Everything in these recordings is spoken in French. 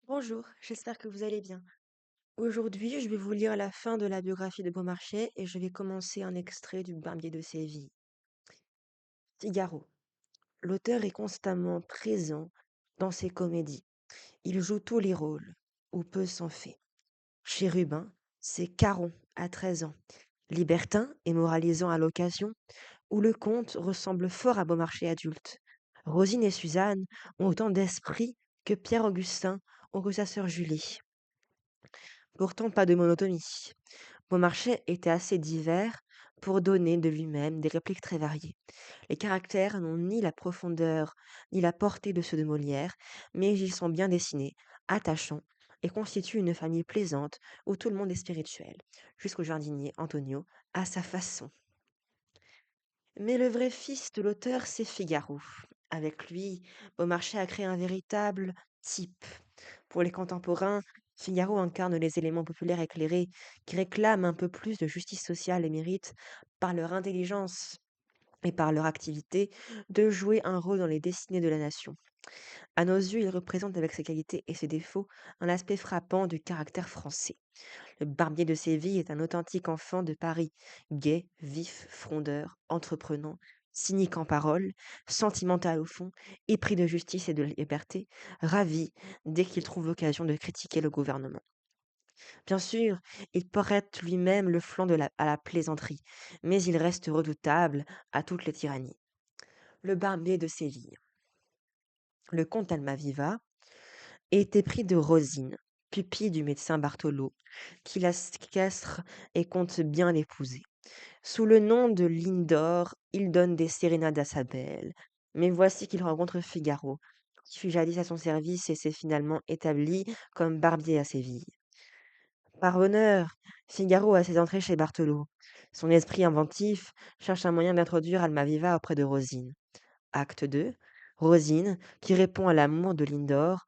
Bonjour, j'espère que vous allez bien. Aujourd'hui, je vais vous lire la fin de la biographie de Beaumarchais et je vais commencer un extrait du Barbier de Séville. Figaro. L'auteur est constamment présent dans ses comédies. Il joue tous les rôles, ou peu s'en fait. Chérubin, c'est Caron à 13 ans, libertin et moralisant à l'occasion, où le comte ressemble fort à Beaumarchais adulte. Rosine et Suzanne ont autant d'esprit que Pierre-Augustin ou que sa sœur Julie. Pourtant pas de monotonie. Beaumarchais était assez divers pour donner de lui-même des répliques très variées. Les caractères n'ont ni la profondeur ni la portée de ceux de Molière, mais ils sont bien dessinés, attachants, et constituent une famille plaisante où tout le monde est spirituel, jusqu'au jardinier Antonio, à sa façon. Mais le vrai fils de l'auteur, c'est Figaro. Avec lui, Beaumarchais a créé un véritable type. Pour les contemporains, Figaro incarne les éléments populaires éclairés qui réclament un peu plus de justice sociale et méritent, par leur intelligence et par leur activité, de jouer un rôle dans les destinées de la nation. À nos yeux, il représente avec ses qualités et ses défauts un aspect frappant du caractère français. Le Barbier de Séville est un authentique enfant de Paris, gai, vif, frondeur, entreprenant, cynique en parole, sentimental au fond, épris de justice et de liberté, ravi dès qu'il trouve l'occasion de critiquer le gouvernement. Bien sûr, il prête lui-même le flanc à la plaisanterie, mais il reste redoutable à toutes les tyrannies. Le Barbier de Séville. Le comte Almaviva était pris de Rosine, pupille du médecin Bartholo, qui la séquestre et compte bien l'épouser. Sous le nom de Lindor, il donne des sérénades à sa belle. Mais voici qu'il rencontre Figaro, qui fut jadis à son service et s'est finalement établi comme barbier à Séville. Par bonheur, Figaro a ses entrées chez Bartholo. Son esprit inventif cherche un moyen d'introduire Almaviva auprès de Rosine. Acte 2. Rosine, qui répond à l'amour de Lindor,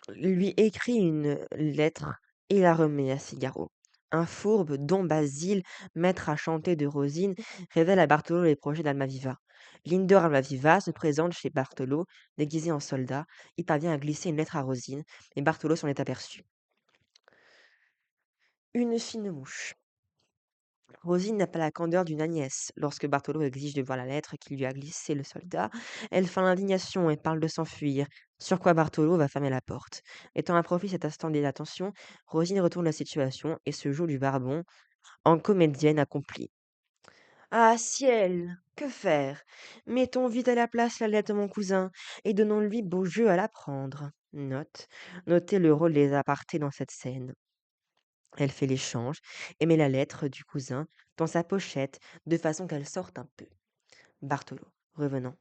lui écrit une lettre et la remet à Figaro. Un fourbe, dont Basile, maître à chanter de Rosine, révèle à Bartholo les projets d'Almaviva. Lindor Almaviva se présente chez Bartholo, déguisé en soldat. Il parvient à glisser une lettre à Rosine, mais Bartholo s'en est aperçu. Une fine mouche. Rosine n'a pas la candeur d'une Agnès. Lorsque Bartholo exige de voir la lettre qu'il lui a glissée le soldat, elle feint l'indignation et parle de s'enfuir, sur quoi Bartholo va fermer la porte. Étant à profit cet instant d'inattention, Rosine retourne la situation et se joue du barbon en comédienne accomplie. Ah ciel! Que faire? Mettons vite à la place la lettre de mon cousin et donnons-lui beau jeu à la prendre. Notez le rôle des apartés dans cette scène. Elle fait l'échange et met la lettre du cousin dans sa pochette de façon qu'elle sorte un peu. Bartholo, revenant.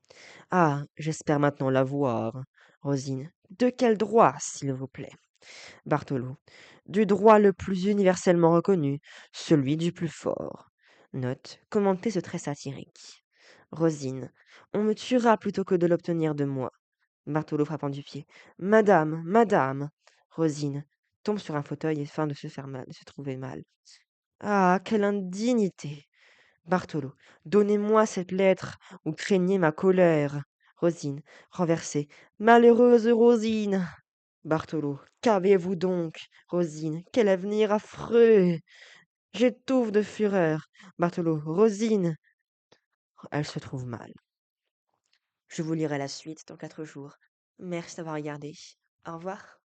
Ah, j'espère maintenant la voir. Rosine. De quel droit, s'il vous plaît? Bartholo. Du droit le plus universellement reconnu, celui du plus fort. Commentez ce trait satirique. Rosine. On me tuera plutôt que de l'obtenir de moi. Bartholo frappant du pied. Madame, madame. Rosine tombe sur un fauteuil et feint de se faire mal, de se trouver mal. Ah, quelle indignité! Bartholo. Donnez-moi cette lettre, ou craignez ma colère. Rosine, renversée. Malheureuse Rosine! Bartholo. Qu'avez-vous donc? Rosine. Quel avenir affreux! J'étouffe de fureur. Bartholo. Rosine! Elle se trouve mal. Je vous lirai la suite dans 4 jours. Merci d'avoir regardé. Au revoir.